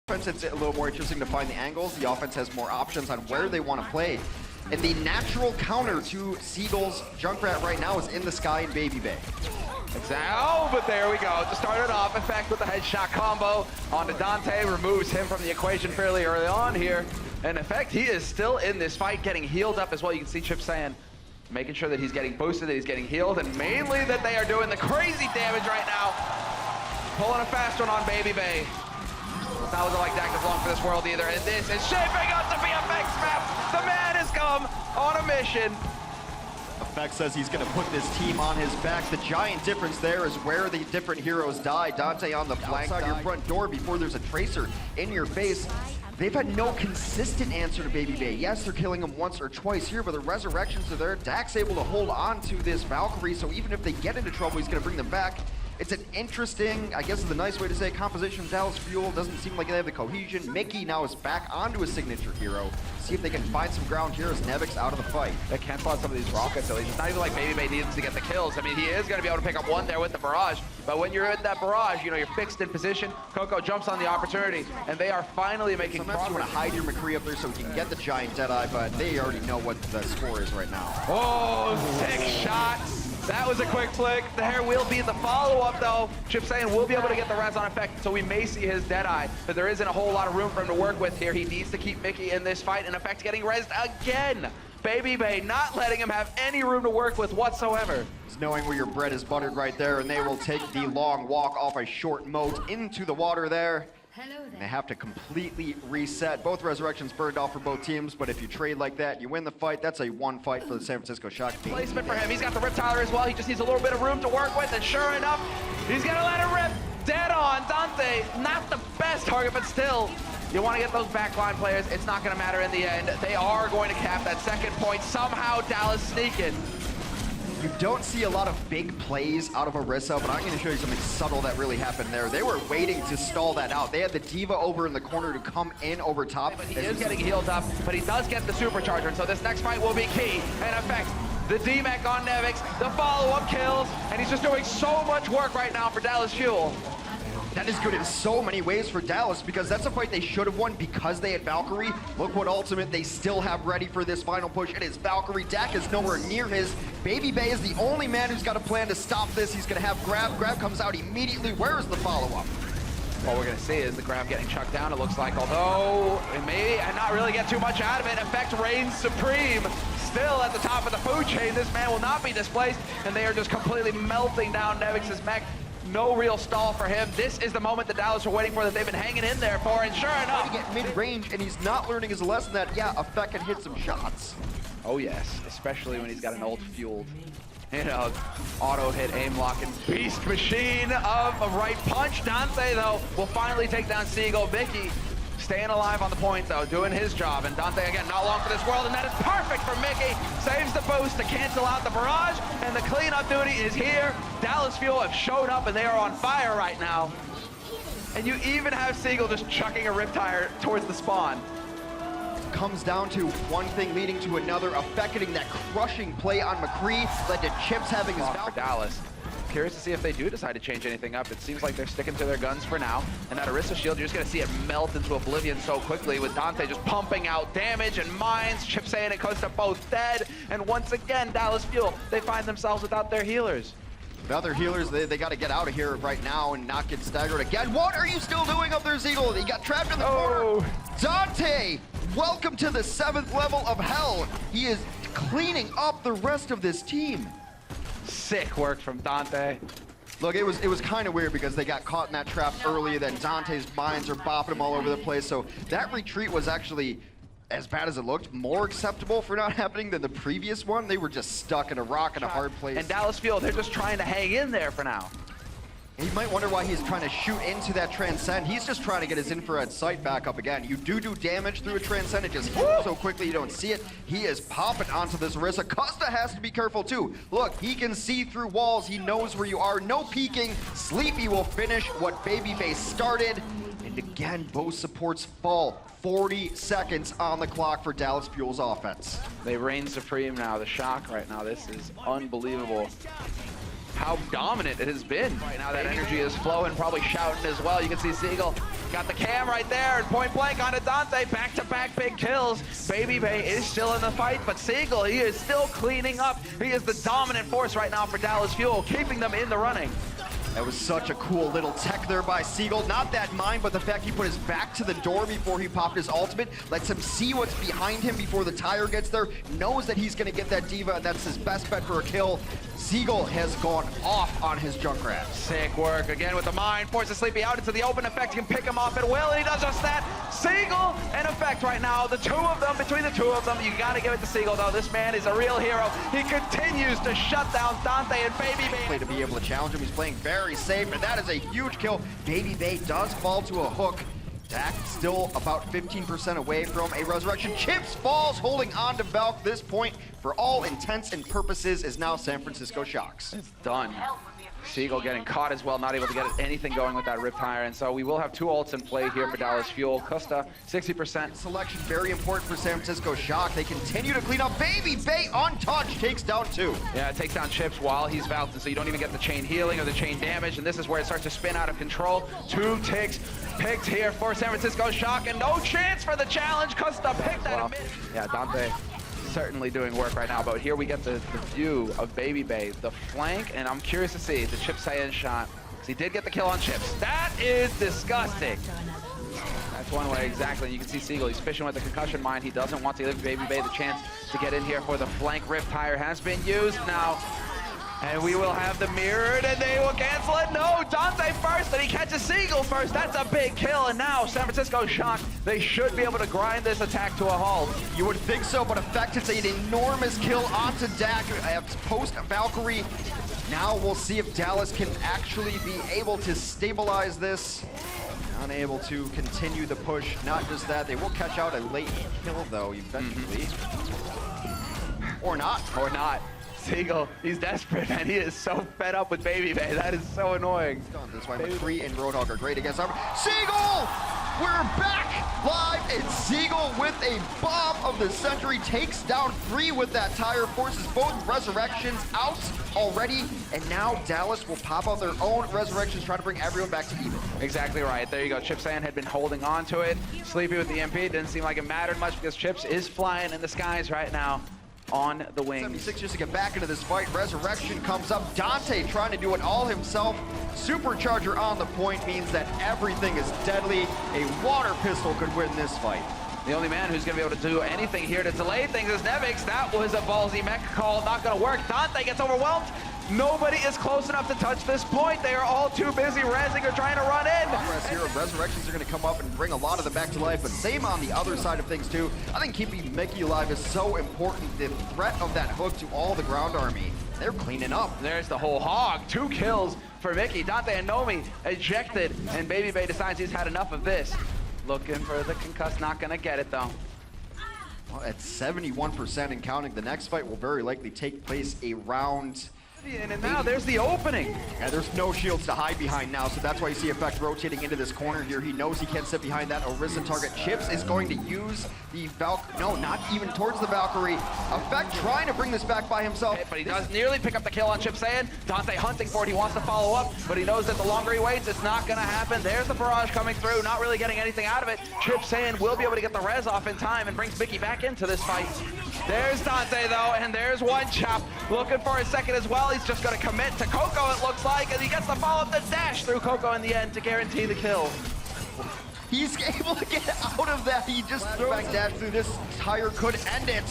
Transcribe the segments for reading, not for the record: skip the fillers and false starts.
Offense, it's a little more interesting to find the angles. The offense has more options on where they want to play. And the natural counter to Seagull's Junkrat right now is in the sky in Baby Bay. Oh, but there we go. To start it off, Effect with the headshot combo onto Dante, removes him from the equation fairly early on here. And Effect, he is still in this fight, getting healed up as well. You can see Chipshajen making sure that he's getting boosted, that he's getting healed, and mainly that they are doing the crazy damage right now. Pulling a fast one on Baby Bay. It's not looking like that is long for this world either, and this is shaping up to be Effect's map. The man has come on a mission. Effect says he's going to put this team on his back. The giant difference there is where the different heroes die. Dante on the flank, outside your front door before there's a tracer in your face. They've had no consistent answer to Baby Bay. Yes, they're killing him once or twice here, but the resurrections are there. Dak's able to hold on to this Valkyrie, so even if they get into trouble, he's going to bring them back. It's an interesting, I guess is the nice way to say, composition. Dallas Fuel doesn't seem like they have the cohesion. Mickey now is back onto his signature hero. See if they can find some ground here as Nevix out of the fight. They cancel out some of these rockets, so it's not even like Baby Bay needs to get the kills. I mean, he is going to be able to pick up one there with the barrage, but when you're in that barrage, you know, you're fixed in position. Coco jumps on the opportunity, and they are finally making progress. You want to hide your McCree up there so he can get the giant Deadeye, but they already know what the score is right now. Oh, 6 shots. That was a quick flick. There will be the follow-up, though. Chipshajen will be able to get the res on Effect, so we may see his Deadeye, but there isn't a whole lot of room for him to work with here. He needs to keep Mickey in this fight, and Effect getting rezzed again. Baby Bay not letting him have any room to work with whatsoever. It's knowing where your bread is buttered right there, and they will take the long walk off a short moat into the water there. And they have to completely reset. Both resurrections burned off for both teams, but if you trade like that, you win the fight. That's a one fight for the San Francisco Shock team. Placement for him. He's got the Riptiler as well. He just needs a little bit of room to work with, and sure enough, he's gonna let it rip. Dead on. Dante, not the best target, but still, you want to get those backline players. It's not gonna matter in the end. They are going to cap that second point. Somehow Dallas sneaking. You don't see a lot of big plays out of Orisa, but I'm going to show you something subtle that really happened there. They were waiting to stall that out. They had the Diva over in the corner to come in over top. But he is getting healed up, but he does get the supercharger, and so this next fight will be key. And Effect, the D-Mech on Nevix, the follow-up kills, and he's just doing so much work right now for Dallas Fuel. That is good in so many ways for Dallas, because that's a fight they should have won because they had Valkyrie. Look what ultimate they still have ready for this final push. It is Valkyrie. Dak is nowhere near his. Baby Bay is the only man who's got a plan to stop this. He's going to have Grab. Grab comes out immediately. Where is the follow-up? What we're going to see is the Grab getting chucked down, it looks like, although it may not really get too much out of it. Effect reigns supreme. Still at the top of the food chain. This man will not be displaced, and they are just completely melting down Nevix's mech. No real stall for him. This is the moment that Dallas are waiting for, that they've been hanging in there for, and sure enough, to get mid-range, and he's not learning his lesson that, yeah, Effect can hit some shots. Oh yes, especially when he's got an ult fueled, you know, auto hit, aim lock, and beast machine of a right punch. Dante, though, will finally take down Seagull. Mickey staying alive on the point, though, doing his job. And Dante, again, not long for this world, and that is perfect for Mickey. Saves the boost to cancel out the barrage, and the cleanup duty is here. Dallas Fuel have showed up, and they are on fire right now. And you even have Seagull just chucking a Riptire towards the spawn. Comes down to one thing leading to another. Effect getting that crushing play on McCree led to Chips having his for Dallas. Curious to see if they do decide to change anything up. It seems like they're sticking to their guns for now. And that Orisa shield, you're just gonna see it melt into oblivion so quickly, with Dante just pumping out damage and mines. Chipshajen and Costa both dead. And once again, Dallas Fuel, they find themselves without their healers. The other healers, they got to get out of here right now and not get staggered again. What are you still doing up there, Seagull? He got trapped in the corner. Dante, welcome to the 7th level of hell. He is cleaning up the rest of this team. Sick work from Dante. Look, it was kind of weird because they got caught in that trap early, then Dante's mines are bopping him all over the place. So that retreat was actually, as bad as it looked, more acceptable for not happening than the previous one. They were just stuck in a rock in a hard place. And Dallas Fuel, they're just trying to hang in there for now. You might wonder why he's trying to shoot into that Transcend. He's just trying to get his infrared sight back up again. You do damage through a Transcend. It just hits so quickly you don't see it. He is popping onto this Orisa. Costa has to be careful too. Look, he can see through walls. He knows where you are. No peeking. Sleepy will finish what Baby Bay started. And again, both supports fall. 40 seconds on the clock for Dallas Fuel's offense. They reign supreme now. The Shock right now, this is unbelievable. how dominant it has been. Right now that energy is flowing, probably shouting as well. You can see Seagull Got the cam right there, and point blank onto Dante. Back-to-back big kills. Baby Bay is still in the fight, but Seagull, he is still cleaning up. He is the dominant force right now for Dallas Fuel, keeping them in the running. That was such a cool little tech there by Seagull. Not that mine, but the fact he put his back to the door before he popped his ultimate, lets him see what's behind him before the tire gets there, knows that he's gonna get that diva, and that's his best bet for a kill. Seagull has gone off on his Junkrat. Sick work again with the mine, forces Sleepy out into the open. Effect can pick him off at will, and he does just that. Seagull and Effect right now, the two of them, between the two of them, you gotta give it to Seagull though. This man is a real hero. He continues to shut down Dante and Baby Bay. To be able to challenge him, he's playing very safe, and that is a huge kill. Baby Bay does fall to a hook. Dak still about 15% away from a resurrection. Chips falls, holding on to Valk. This point, for all intents and purposes, is now San Francisco Shocks. It's done. Seagull getting caught as well, not able to get anything going with that Rip Tire, and so we will have two ults in play here for Dallas Fuel. Costa, 60%. Selection very important for San Francisco Shock. They continue to clean up. Baby Bay untouched, takes down 2. Yeah, it takes down Chips while he's Valked, and so you don't even get the chain healing or the chain damage, and this is where it starts to spin out of control. 2 ticks picked here for San Francisco Shock, and no chance for the challenge. Costa picked that in mid. Yeah, Dante certainly doing work right now, but here we get the view of Baby Bay, the flank, and I'm curious to see the Chipshajen shot, because he did get the kill on Chips. That is disgusting. That's one way, exactly. You can see Seagull, he's fishing with the concussion mine. He doesn't want to give Baby Bay the chance to get in here for the flank. Rift Tire has been used now. And we will have the mirrored, and they will cancel it. No, Dante first, and he catches Seagull first. That's a big kill, and now San Francisco Shock, they should be able to grind this attack to a halt. You would think so, but Effect is an enormous kill onto Dak post-Valkyrie. Now we'll see if Dallas can actually be able to stabilize this. Unable to continue the push. Not just that, they will catch out a late kill, though, eventually. Or not. Or not. Seagull, he's desperate, and he is so fed up with Baby Bay. That is so annoying. That's why McCree and Roadhog are great against him. Seagull! We're back live, and Seagull with a bomb of the century takes down 3 with that tire, forces both resurrections out already, and now Dallas will pop out their own resurrections, trying to bring everyone back to even. Exactly right. There you go. Chipshajen had been holding on to it. Sleepy with the MP. Didn't seem like it mattered much because Chips is flying in the skies right now. On the wings. 76 just to get back into this fight. Resurrection comes up. Dante trying to do it all himself. Supercharger on the point means that everything is deadly. A water pistol could win this fight. The only man who's going to be able to do anything here to delay things is Nevix. That was a ballsy mech call. Not going to work. Dante gets overwhelmed. Nobody is close enough to touch this point. They are all too busy rezzing or trying to run in. Here, resurrections are going to come up and bring a lot of them back to life, but same on the other side of things too. I think keeping Mickey alive is so important. The threat of that hook to all the ground army, they're cleaning up. There's the whole hog. 2 kills for Mickey. Dante and Nomi ejected, and Baby Bay decides he's had enough of this. Looking for the concuss, not going to get it though. Well, at 71% and counting, the next fight will very likely take place around. And now there's the opening. Yeah, there's no shields to hide behind now, so that's why you see Effect rotating into this corner here. He knows he can't sit behind that Orisa target. Chips is going to use the Valkyrie. No, not even towards the Valkyrie. Effect trying to bring this back by himself. But he does nearly pick up the kill on Chipshajen. Dante hunting for it. He wants to follow up, but he knows that the longer he waits, it's not going to happen. There's the barrage coming through, not really getting anything out of it. Chipshajen will be able to get the res off in time and brings Mickey back into this fight. There's Dante, though, and there's one chop. Looking for a second as well. He's just going to commit to Coco, it looks like, and he gets the follow-up, the dash through Coco in the end to guarantee the kill. He's able to get out of that. He just throws back dash through. This tire could end it.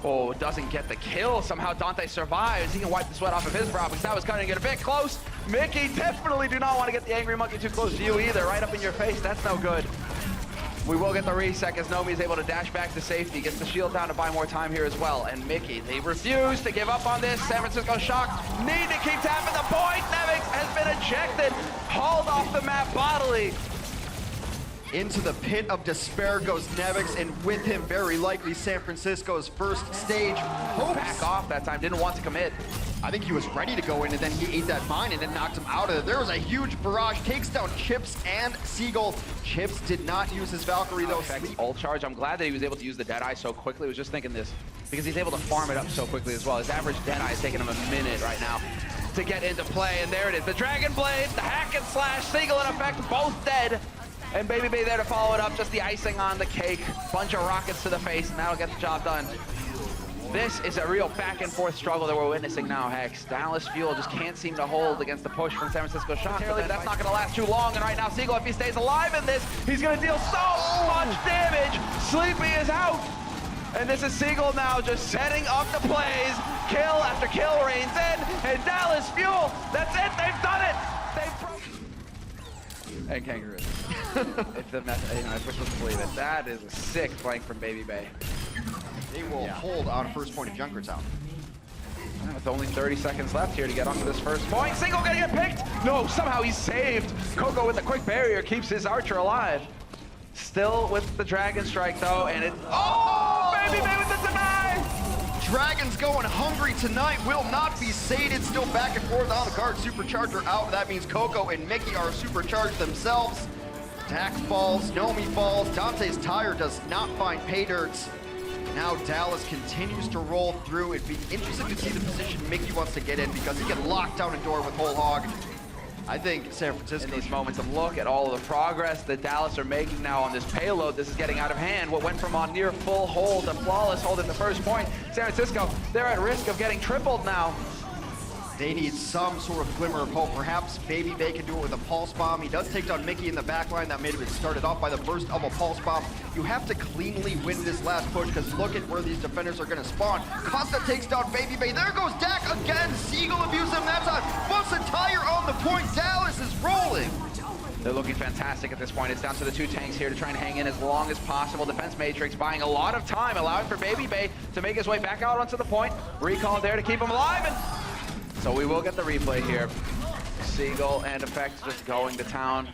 Oh, doesn't get the kill. Somehow Dante survives. He can wipe the sweat off of his brow because that was cutting it a bit close. Mickey definitely do not want to get the angry monkey too close to you either. Right up in your face. That's no good. We will get the reset as Nomi is able to dash back to safety, gets the shield down to buy more time here as well. And Mickey, they refuse to give up on this. San Francisco Shock need to keep tapping the point. Nevix has been ejected, hauled off the map bodily. Into the pit of despair goes Nevix, and with him, very likely, San Francisco's first stage hopes. Back off that time, didn't want to commit. I think he was ready to go in, and then he ate that mine and then knocked him out of it. There was a huge barrage, takes down Chips and Seagull. Chips did not use his Valkyrie, though. Ult charge. I'm glad that he was able to use the Deadeye so quickly. I was just thinking this, because he's able to farm it up so quickly as well. His average Deadeye is taking him a minute right now to get into play, and there it is. The Dragon Blade, the hack and slash, Seagull in effect, both dead. And Baby Bay there to follow it up, just the icing on the cake. Bunch of rockets to the face, and that'll get the job done. This is a real back and forth struggle that we're witnessing now, Hex. Dallas Fuel just can't seem to hold against the push from San Francisco Shock. But that's not gonna last too long, and right now Seagull, if he stays alive in this, he's gonna deal so much damage. Sleepy is out. And this is Seagull now just setting up the plays. Kill after kill rains in, and Dallas Fuel, that's it, they've done it. And Kangaroo. If the if we're supposed to believe it, that is a sick flank from Baby Bay. They will hold on first point of Junkertown. With only 30 seconds left here to get onto this first point. Single gonna get picked. No, somehow he's saved. Coco with the quick barrier keeps his archer alive. Still with the Dragon Strike though, and it. Oh, Baby Bay with the deny. Dragons going hungry tonight, will not be sated. Still back and forth on the card. Supercharger out. That means Coco and Mickey are supercharged themselves. Dak falls, Nomi falls. Dante's tire does not find pay dirts. Now Dallas continues to roll through. It'd be interesting to see the position Mickey wants to get in because he can lock down a door with Whole Hog. I think San Francisco. In these moments of look at all of the progress that Dallas are making now on this payload, this is getting out of hand. What went from a near full hold to flawless hold at the first point. San Francisco, they're at risk of getting tripled now. They need some sort of glimmer of hope. Perhaps Baby Bay can do it with a pulse bomb. He does take down Mickey in the back line. That may have been started off by the burst of a pulse bomb. You have to cleanly win this last push because look at where these defenders are going to spawn. Costa takes down Baby Bay. There goes Dak again. Seagull abused him. That's on Busta Tire on the point. Dallas is rolling. They're looking fantastic at this point. It's down to the two tanks here to try and hang in as long as possible. Defense Matrix buying a lot of time, allowing for Baby Bay to make his way back out onto the point. Recall there to keep him alive. And so we will get the replay here. Seagull and Effect just going to town.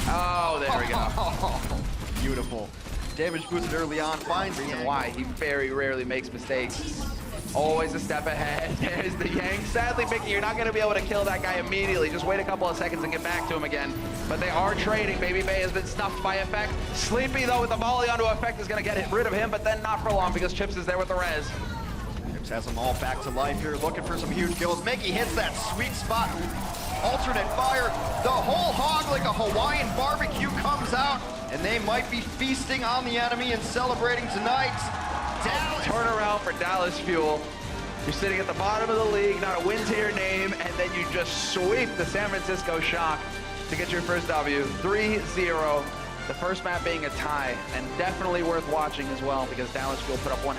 Oh, there we go. Beautiful. Damage boosted early on, finds the Reason why he very rarely makes mistakes. Always a step ahead. There's the yank. Sadly, Mickey, you're not going to be able to kill that guy immediately. Just wait a couple of seconds and get back to him again. But they are trading. Baby Bay has been snuffed by Effect. Sleepy, though, with the volley onto Effect is going to get rid of him, but then not for long because Chips is there with the res. Chips has them all back to life here, looking for some huge kills. Mickey hits that sweet spot. Alternate fire. The Whole Hog, like a Hawaiian barbecue, comes out, and they might be feasting on the enemy and celebrating tonight. Dallas. Turnaround for Dallas Fuel. You're sitting at the bottom of the league, not a win to your name, and then you just sweep the San Francisco Shock to get your first W. 3-0. The first map being a tie, and definitely worth watching as well because Dallas Fuel put up one